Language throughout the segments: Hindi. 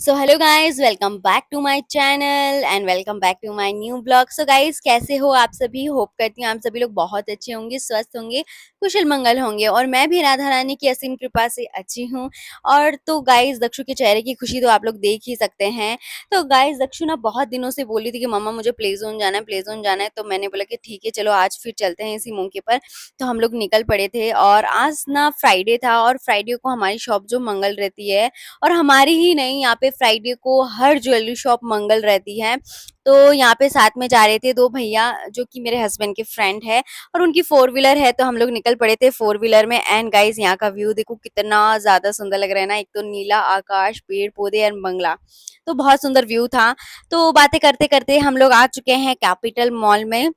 So hello guys, welcome back to my channel and welcome back to my new blog. So guys, कैसे हो आप सभी? होप करती हूँ आप सभी लोग बहुत अच्छे होंगे, स्वस्थ होंगे, कुशल मंगल होंगे और मैं भी राधा रानी की असीम कृपा से अच्छी हूँ। और तो गाइस, दक्षु के चेहरे की खुशी तो आप लोग देख ही सकते हैं। तो गाइस, दक्षु ना बहुत दिनों से बोल रही थी कि मम्मा मुझे प्ले जोन जाना है, प्ले जोन जाना है। तो मैंने बोला कि ठीक है, चलो आज फिर चलते हैं इसी मौके पर। तो हम लोग निकल पड़े थे और आज ना फ्राइडे था और फ्राइडे को हमारी शॉप जो मंगल रहती है, और हमारी ही नहीं, यहाँ पे फ्राइडे को हर ज्वेलरी शॉप मंगल रहती है। तो यहाँ पे साथ में जा रहे थे दो भैया जो कि मेरे हस्बैंड के फ्रेंड है, और उनकी फोर व्हीलर है। तो हम लोग निकल पड़े थे फोर व्हीलर में। एंड गाइस, यहाँ का व्यू देखो कितना ज्यादा सुंदर लग रहा है ना। एक तो नीला आकाश, पेड़ पौधे और बंगला, तो बहुत सुंदर व्यू था। तो बातें करते करते हम लोग आ चुके हैं कैपिटल मॉल में।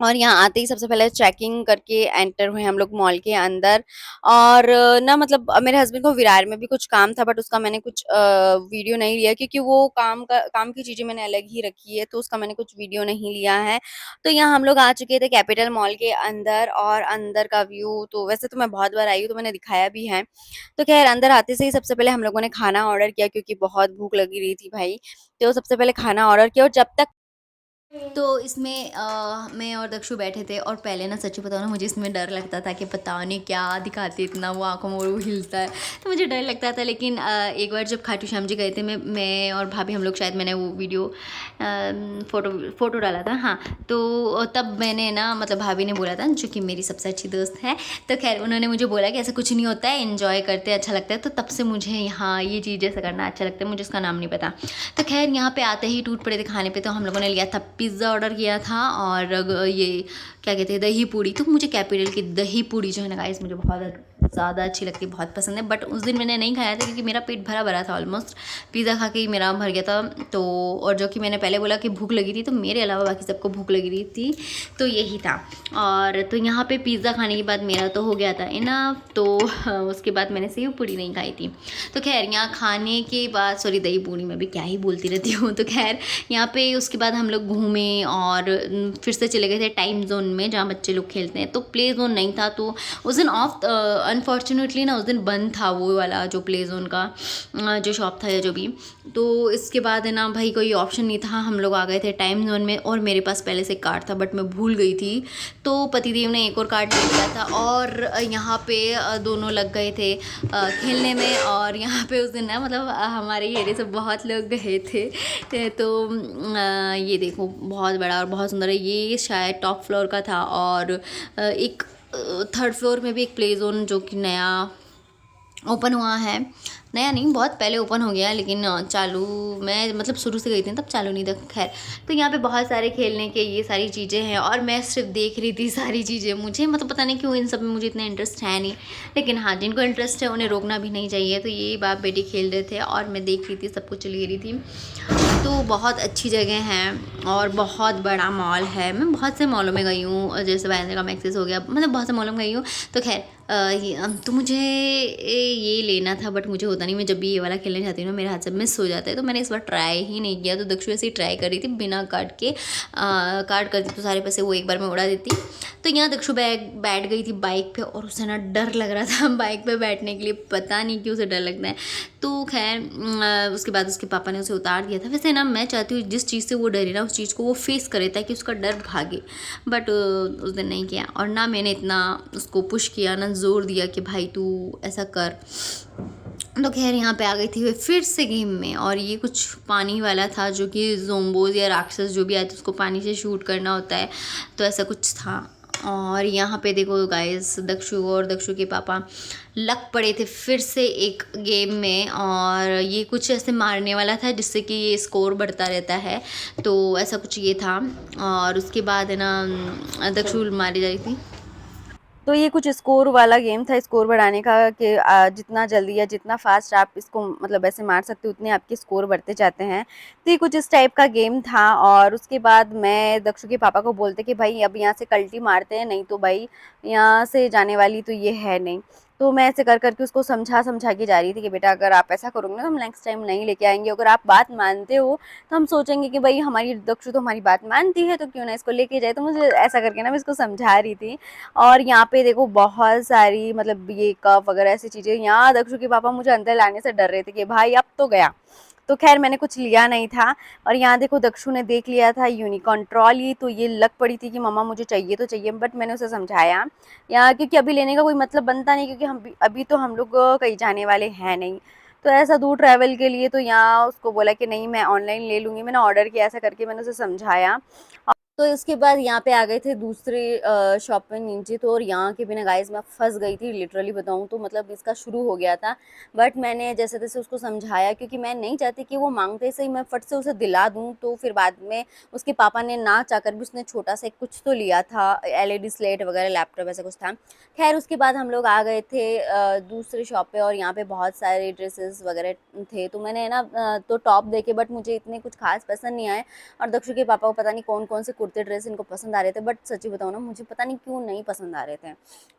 और यहाँ आते ही सबसे पहले चेकिंग करके एंटर हुए हम लोग मॉल के अंदर। और ना मतलब मेरे हस्बैंड को विरार में भी कुछ काम था, बट उसका मैंने कुछ वीडियो नहीं लिया क्योंकि वो काम की चीज़ें मैंने अलग ही रखी है, तो उसका मैंने कुछ वीडियो नहीं लिया है। तो यहाँ हम लोग आ चुके थे कैपिटल मॉल के अंदर, और अंदर का व्यू तो वैसे तो मैं बहुत बार आई हूँ, तो मैंने दिखाया भी है। तो खैर, अंदर आते से ही सबसे पहले हम लोगों ने खाना ऑर्डर किया क्योंकि बहुत भूख लगी रही थी भाई। तो सबसे पहले खाना ऑर्डर किया, और जब तक तो इसमें मैं और दक्षु बैठे थे। और पहले ना सच्ची बताऊँ ना, मुझे इसमें डर लगता था कि पता नहीं क्या दिखाते, इतना वो आँखों में वो हिलता है, तो मुझे डर लगता था। लेकिन एक बार जब खाटू श्याम जी गए थे, मैं और भाभी हम लोग, शायद मैंने वो वीडियो फ़ोटो डाला था, हाँ। तो तब मैंने ना, मतलब भाभी ने बोला था, जो कि मेरी सबसे अच्छी दोस्त है, तो खैर उन्होंने मुझे बोला कि ऐसा कुछ नहीं होता है, इन्जॉय करते अच्छा लगता है। तो तब से मुझे यहाँ ये चीज़ ऐसा करना अच्छा लगता है। मुझे इसका नाम नहीं पता। तो खैर, यहाँ पे आते ही टूट पड़े थे खाने पे। तो हम लोगों ने लिया था पिज़्ज़ा, ऑर्डर किया था, और ये क्या कहते हैं, दही पूड़ी। तो मुझे कैपिटल की दही पूड़ी जो है ना गाइस, मुझे बहुत ज़्यादा अच्छी लगती है, बहुत पसंद है। बट उस दिन मैंने नहीं खाया था क्योंकि मेरा पेट भरा भरा था ऑलमोस्ट, पिज़्ज़ा खा के ही मेरा भर गया था। तो और जो कि मैंने पहले बोला कि भूख लगी थी, तो मेरे अलावा बाकी सबको भूख लगी रही थी, तो यही था। और तो यहाँ पे पिज़्ज़ा खाने के बाद मेरा तो हो गया था इनफ। तो उसके बाद मैंने सेव पूड़ी नहीं खाई थी। तो खैर, यहाँ खाने के बाद, सॉरी, दही पूड़ी में भी क्या ही बोलती रहती हूँ। तो खैर, यहाँ पे उसके बाद हम लोग घूमे और फिर से चले गए थे टाइम जोन में, जहाँ बच्चे लोग खेलते हैं। तो प्ले जोन नहीं था, तो उस दिन ऑफ, अनफॉर्चुनेटली ना, उस दिन बंद था वो वाला जो प्ले जोन का जो शॉप था या जो भी। तो इसके बाद है ना भाई, कोई ऑप्शन नहीं था, हम लोग आ गए थे टाइम जोन में। और मेरे पास पहले से कार्ड था, बट मैं भूल गई थी। तो पतिदेव ने एक और कार्ड ले लिया था, और यहाँ पे दोनों लग गए थे खेलने में। और यहाँ पे उस दिन ना, मतलब हमारे एरिया से बहुत लोग गए थे। तो ये देखो, बहुत बड़ा और बहुत सुंदर है। ये शायद टॉप फ्लोर का था। और एक थर्ड फ्लोर में भी एक प्ले जोन जो कि नया ओपन हुआ है। नया नहीं, बहुत पहले ओपन हो गया, लेकिन चालू, मैं मतलब शुरू से गई थी तब चालू नहीं था। खैर, तो यहाँ पे बहुत सारे खेलने के ये सारी चीज़ें हैं, और मैं सिर्फ देख रही थी सारी चीज़ें। मुझे मतलब पता नहीं क्यों इन सब में मुझे इतना इंटरेस्ट है नहीं, लेकिन हाँ, जिनको इंटरेस्ट है उन्हें रोकना भी नहीं चाहिए। तो ये बाप बेटी खेल रहे थे और मैं देख रही थी, सब कुछ ले रही थी। तो बहुत अच्छी जगह है और बहुत बड़ा मॉल है। मैं बहुत से मॉलों में गई हूँ, जैसे बांद्रा का मैक्सिस हो गया, मतलब बहुत से मॉलों में गई हूँ। तो खैर, तो मुझे ये लेना था, बट मुझे होता नहीं। मैं जब भी ये वाला खेलने जाती हूँ ना, मेरे हाथ से मिस हो जाता है। तो मैंने इस बार ट्राई ही नहीं किया। तो दक्षु ऐसे ही ट्राई कर रही थी बिना काट के, काट करती तो सारे पैसे वो एक बार में उड़ा देती। तो यहाँ दक्षु बैठ गई थी बाइक पे, और उसे ना डर लग रहा था बाइक पे बैठने के लिए, पता नहीं क्यों उसे डर लगता है। तो खैर, उसके बाद उसके पापा ने उसे उतार दिया था। वैसे ना, मैं चाहती हूँ जिस चीज़ से वो डरे ना, उस चीज़ को वो फेस करे, ताकि उसका डर भागे। बट उस दिन नहीं किया, और ना मैंने इतना उसको पुश किया, ना जोर दिया कि भाई तू ऐसा कर। तो खैर, यहाँ पे आ गई थी वे फिर से गेम में। और ये कुछ पानी वाला था, जो कि जोम्बोज या राक्षस जो भी आए थे उसको पानी से शूट करना होता है, तो ऐसा कुछ था। और यहाँ पे देखो गाइस, दक्षु और दक्षु के पापा लग पड़े थे फिर से एक गेम में। और ये कुछ ऐसे मारने वाला था, जिससे कि ये स्कोर बढ़ता रहता है, तो ऐसा कुछ ये था। और उसके बाद है ना, दक्षु मारी जा रही थी। तो ये कुछ स्कोर वाला गेम था, स्कोर बढ़ाने का, कि जितना जल्दी या जितना फास्ट आप इसको मतलब ऐसे मार सकते हो, उतने आपके स्कोर बढ़ते जाते हैं। तो ये कुछ इस टाइप का गेम था। और उसके बाद मैं दक्षु के पापा को बोलते कि भाई अब यहाँ से कल्टी मारते हैं, नहीं तो भाई यहाँ से जाने वाली तो ये है नहीं। तो मैं ऐसे कर करके उसको समझा समझा के जा रही थी कि बेटा, अगर आप ऐसा करोगे ना, तो हम नेक्स्ट टाइम नहीं लेके आएंगे। अगर आप बात मानते हो तो हम सोचेंगे कि भाई हमारी दक्षु तो हमारी बात मानती है, तो क्यों ना इसको लेके जाए। तो मुझे ऐसा करके ना, मैं इसको समझा रही थी। और यहाँ पे देखो बहुत सारी, मतलब ये कप वगैरह ऐसी चीज़ें। यहाँ दक्षु के पापा मुझे अंदर लाने से डर रहे थे कि भाई अब तो गया। तो खैर मैंने कुछ लिया नहीं था। और यहाँ देखो दक्षु ने देख लिया था यूनिकॉर्न ट्रॉली, तो ये लग पड़ी थी कि मम्मा मुझे चाहिए तो चाहिए, बट मैंने उसे समझाया यहाँ, क्योंकि अभी लेने का कोई मतलब बनता नहीं, क्योंकि हम अभी तो हम लोग कहीं जाने वाले हैं नहीं। तो ऐसा दूर ट्रैवल के लिए तो यहाँ उसको बोला कि नहीं मैं ऑनलाइन ले लूँगी, मैंने ऑर्डर किया, ऐसा करके मैंने उसे समझाया। तो इसके बाद यहाँ पे आ गए थे दूसरे शॉप पे नीचे, तो और यहाँ के बिना गाइस मैं फंस गई थी, लिटरली बताऊँ तो मतलब इसका शुरू हो गया था। बट मैंने जैसे तैसे उसको समझाया, क्योंकि मैं नहीं चाहती कि वो मांगते से ही मैं फट से उसे दिला दूँ, तो फिर बाद में उसके पापा ने ना चाहकर भी उसने छोटा सा कुछ तो लिया था, एलईडी स्लेट वगैरह लैपटॉप ऐसा कुछ था। खैर उसके बाद हम लोग आ गए थे दूसरे शॉप पे, और यहाँ पे बहुत सारे ड्रेसेस वगैरह थे। तो मैंने ना तो टॉप देखे, बट मुझे इतने कुछ खास पसंद नहीं आए। और दक्षु के पापा को पता नहीं कौन कौन से कुर्ते ड्रेस इनको पसंद आ रहे थे, बट सच्ची बताऊँ ना मुझे पता नहीं क्यों नहीं पसंद आ रहे थे।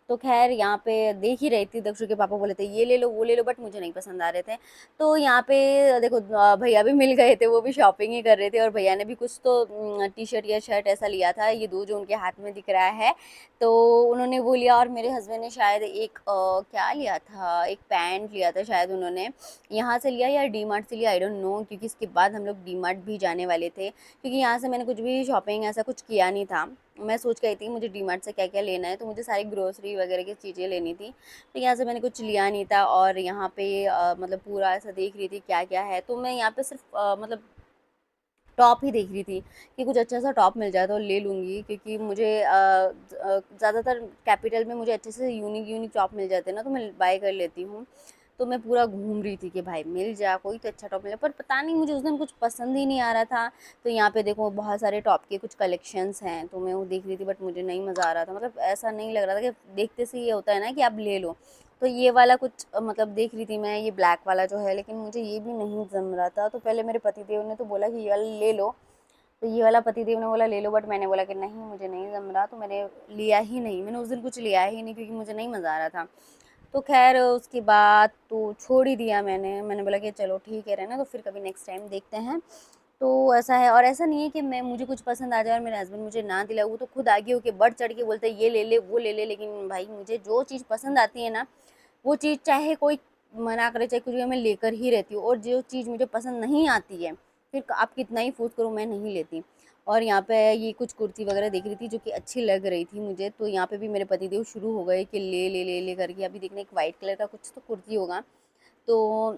तो खैर यहाँ पे देख ही रही थी, दक्षु के पापा बोले थे ये ले लो वो ले लो, बट मुझे नहीं पसंद आ रहे थे। तो यहाँ पे देखो भैया भी मिल गए थे, वो भी शॉपिंग ही कर रहे थे, और भैया ने भी कुछ तो टी शर्ट या शर्ट ऐसा लिया था, ये दो जो उनके हाथ में दिख रहा है। तो उन्होंने वो लिया, और मेरे हस्बैंड ने शायद एक क्या लिया था, एक पैंट लिया था शायद उन्होंने, यहाँ से लिया या डी मार्ट से लिया, आई डोंट नो, क्योंकि इसके बाद हम लोग डी मार्ट भी जाने वाले थे, क्योंकि यहाँ से मैंने कुछ भी शॉपिंग ऐसा कुछ किया नहीं था। मैं सोच गई थी मुझे डी मार्ट से क्या क्या लेना है, तो मुझे सारी ग्रोसरी वगैरह की चीज़ें लेनी थी, तो यहाँ से मैंने कुछ लिया नहीं था। और यहाँ पे मतलब पूरा ऐसा देख रही थी क्या क्या है, तो मैं यहाँ पे सिर्फ मतलब टॉप ही देख रही थी कि कुछ अच्छा सा टॉप मिल जाए तो ले लूँगी, क्योंकि मुझे ज़्यादातर कैपिटल में मुझे अच्छे से यूनिक यूनिक टॉप मिल जाते हैं ना, तो मैं बाय कर लेती हूँ। तो मैं पूरा घूम रही थी कि भाई मिल जा कोई तो अच्छा टॉप मिले, पर पता नहीं मुझे उस दिन कुछ पसंद ही नहीं आ रहा था। तो यहाँ पे देखो बहुत सारे टॉप के कुछ कलेक्शंस हैं, तो मैं वो देख रही थी, बट मुझे नहीं मज़ा आ रहा था, मतलब ऐसा नहीं लग रहा था कि देखते से ये होता है ना कि आप ले लो। तो ये वाला कुछ मतलब देख रही थी मैं, ये ब्लैक वाला जो है, लेकिन मुझे ये भी नहीं जम रहा था। तो पहले मेरे पतिदेव ने तो बोला कि ये वाला ले लो, तो ये वाला पतिदेव ने बोला ले लो, बट मैंने बोला कि नहीं मुझे नहीं जम रहा, तो मैंने लिया ही नहीं, मैंने उस दिन कुछ लिया ही नहीं, क्योंकि मुझे नहीं मज़ा आ रहा था। तो खैर उसके बाद तो छोड़ ही दिया मैंने बोला कि चलो ठीक है रहना, तो फिर कभी नेक्स्ट टाइम देखते हैं। तो ऐसा है, और ऐसा नहीं है कि मैं मुझे कुछ पसंद आ जाए और मेरे हस्बैंड मुझे ना दिलाए, वो तो खुद आगे होके बढ़ चढ़ के बोलते हैं ये ले ले वो ले ले, लेकिन भाई मुझे जो चीज़ पसंद आती है ना, वो चीज़ चाहे कोई मना करे चाहे कुछ भी, मैं लेकर ही रहती हूँ। और जो चीज़ मुझे पसंद नहीं आती है, फिर आप कितना ही फोर्स करो मैं नहीं लेती। और यहाँ पे ये कुछ कुर्ती वगैरह देख रही थी जो कि अच्छी लग रही थी मुझे, तो यहाँ पे भी मेरे पतिदेव शुरू हो गए कि ले ले ले ले करके। अभी देखने एक वाइट कलर का कुछ तो कुर्ती होगा, तो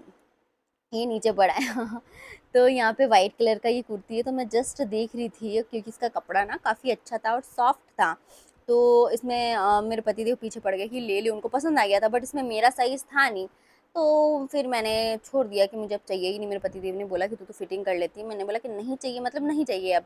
ये नीचे पड़ा है तो यहाँ पे वाइट कलर का ये कुर्ती है, तो मैं जस्ट देख रही थी क्योंकि इसका कपड़ा ना काफ़ी अच्छा था और सॉफ्ट था। तो इसमें मेरे पतिदेव पीछे पड़ गए कि ले ले, उनको पसंद आ गया था, बट इसमें मेरा साइज़ था नहीं। तो फिर मैंने छोड़ दिया कि मुझे अब चाहिए ही नहीं। मेरे पतिदेव ने बोला कि तू तो फिटिंग कर लेती है, मैंने बोला कि नहीं चाहिए, मतलब नहीं चाहिए अब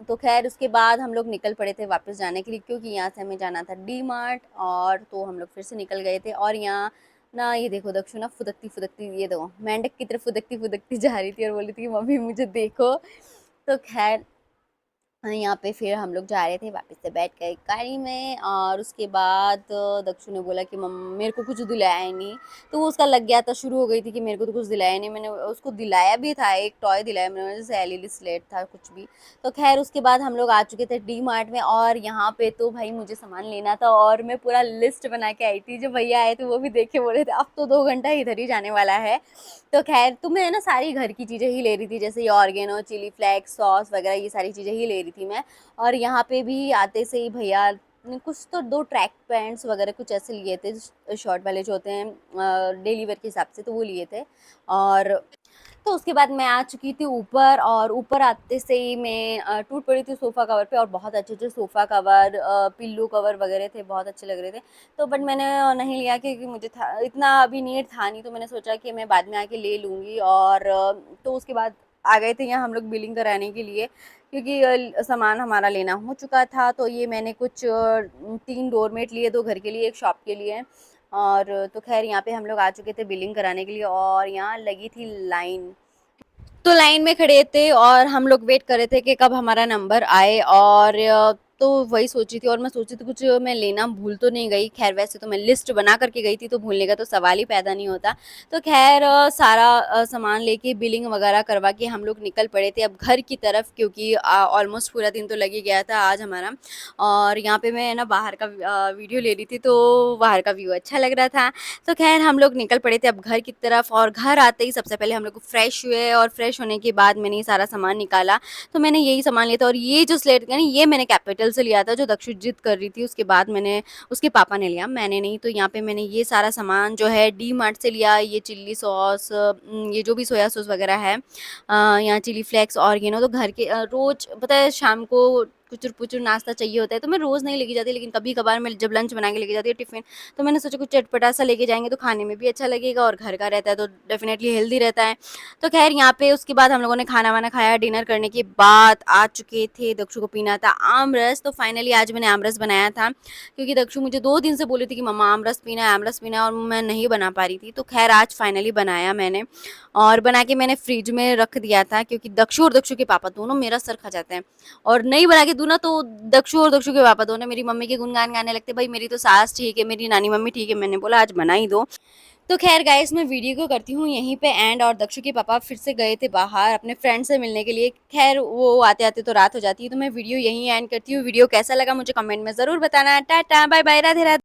तो खैर उसके बाद हम लोग निकल पड़े थे वापस जाने के लिए, क्योंकि यहाँ से हमें जाना था डी मार्ट। और तो हम लोग फिर से निकल गए थे, और यहाँ ना ये देखो दक्षु ना फुदकती फुदकती, ये देखो मेंढक की तरह फुदकती फुदकती जा रही थी और बोल रही थी कि मम्मी मुझे देखो। तो खैर हाँ, यहाँ पे फिर हम लोग जा रहे थे, वापस से बैठ गए गाड़ी में। और उसके बाद दक्षु ने बोला कि मम मेरे को कुछ दिलाया ही नहीं। तो वो उसका लग गया था, शुरू हो गई थी कि मेरे को तो कुछ दिलाया नहीं। मैंने उसको दिलाया भी था, एक टॉय दिलाया मैंने, जैसे एलईडी स्लेट था कुछ भी। तो खैर उसके बाद हम लोग आ चुके थे डी मार्ट में, और यहाँ पे तो भाई मुझे सामान लेना था, और मैं पूरा लिस्ट बना के आई थी। जो भैया आए थे वो भी देखे बोले थे अब तो 2 घंटा इधर ही जाने वाला है। तो खैर तो मैं ना सारी घर की चीज़ें ही ले रही थी, जैसे ये ऑर्गेनो, चिली फ्लेक्स, सॉस वगैरह, ये सारी चीज़ें ही ले रही थी मैं। और यहाँ पे भी आते से ही भैया ने कुछ तो 2 ट्रैक पैंट्स वगैरह कुछ ऐसे लिए थे, शॉर्ट वाले जो होते हैं डेली वेयर के हिसाब से, तो वो लिए थे। और तो उसके बाद मैं आ चुकी थी ऊपर, और ऊपर आते से ही मैं टूट पड़ी थी सोफ़ा कवर पे, और बहुत अच्छे-अच्छे सोफ़ा कवर पिल्लो कवर वगैरह थे, बहुत अच्छे लग रहे थे। तो बट मैंने नहीं लिया, क्योंकि मुझे था इतना अभी नीड था नहीं, तो मैंने सोचा कि मैं बाद में आके ले लूँगी। और तो उसके बाद आ गए थे यहाँ हम लोग बिलिंग कराने के लिए, क्योंकि सामान हमारा लेना हो चुका था। तो ये मैंने कुछ 3 डोरमेट लिए, 2 घर के लिए, 1 शॉप के लिए। और तो खैर यहाँ पे हम लोग आ चुके थे बिलिंग कराने के लिए, और यहाँ लगी थी लाइन। तो लाइन में खड़े थे और हम लोग वेट कर रहे थे कि कब हमारा नंबर आए। और तो वही सोच रही थी और मैं सोच रही थी कुछ मैं लेना भूल तो नहीं गई। ख़ैर वैसे तो मैं लिस्ट बना कर के गई थी, तो भूलने का तो सवाल ही पैदा नहीं होता। तो ख़ैर सारा सामान लेके बिलिंग वग़ैरह करवा के हम लोग निकल पड़े थे अब घर की तरफ, क्योंकि ऑलमोस्ट पूरा दिन तो लग ही गया था आज हमारा। और यहाँ पे मैं ना बाहर का वीडियो ले रही थी, तो बाहर का व्यू अच्छा लग रहा था। तो ख़ैर हम लोग निकल पड़े थे अब घर की तरफ, और घर आते ही सबसे पहले हम लोग फ्रेश हुए, और फ्रेश होने के बाद मैंने ये सारा सामान निकाला। तो मैंने यही सामान लिया था, और ये जो स्लेट यानी ये मैंने कैपिटल से लिया था, जो दक्षु जिद कर रही थी उसके बाद मैंने उसके पापा ने लिया, मैंने नहीं। तो यहाँ पे मैंने ये सारा सामान जो है डी मार्ट से लिया, ये चिल्ली सॉस, ये जो भी सोया सॉस वगैरह है, यहाँ चिली फ्लेक्स, ऑरिगेनो। तो घर के रोज़ पता है शाम को कुचुर-पुचुर नाश्ता चाहिए होता है, तो मैं रोज़ नहीं लेके जाती, लेकिन कभी-कभार मैं जब लंच बना के लेके जाती हूँ टिफ़िन, तो मैंने सोचा कुछ चटपटा-सा लेके जाएँगे तो खाने में भी अच्छा लगेगा, और घर का रहता है तो डेफ़िनेटली हेल्दी रहता है। तो ख़ैर यहाँ पे उसके बाद हम लोगों ने खाना-वाना खाया, डिनर करने के बाद आ चुके थे, दक्षु को पीना था आम रस, तो फाइनली आज मैंने आम रस बनाया था, क्योंकि दक्षु मुझे 2 दिन से बोली थी कि मम्मा आम रस पीना है, और मैं नहीं बना पा रही थी। तो ख़ैर आज फाइनली बनाया मैंने, और बना के मैंने फ्रिज में रख दिया था, क्योंकि दक्षु और दक्षु के पापा दोनों मेरा सर खा जाते हैं, और नहीं बना के दूँ ना तो दक्षु और दक्षु के पापा दोनों मेरी मम्मी के गुणगान गाने लगते, भाई मेरी तो सास ठीक है, मेरी नानी मम्मी ठीक है। मैंने बोला आज बना ही दो। तो ख़ैर गाइस मैं वीडियो को करती हूँ यहीं पे एंड, और दक्षु के पापा फिर से गए थे बाहर अपने फ्रेंड से मिलने के लिए। ख़ैर वो आते-आते तो रात हो जाती है, तो मैं वीडियो यहीं एंड करती हूँ। वीडियो कैसा लगा मुझे कमेंट में ज़रूर बताना। Tata, bye bye, Radhe Radhe.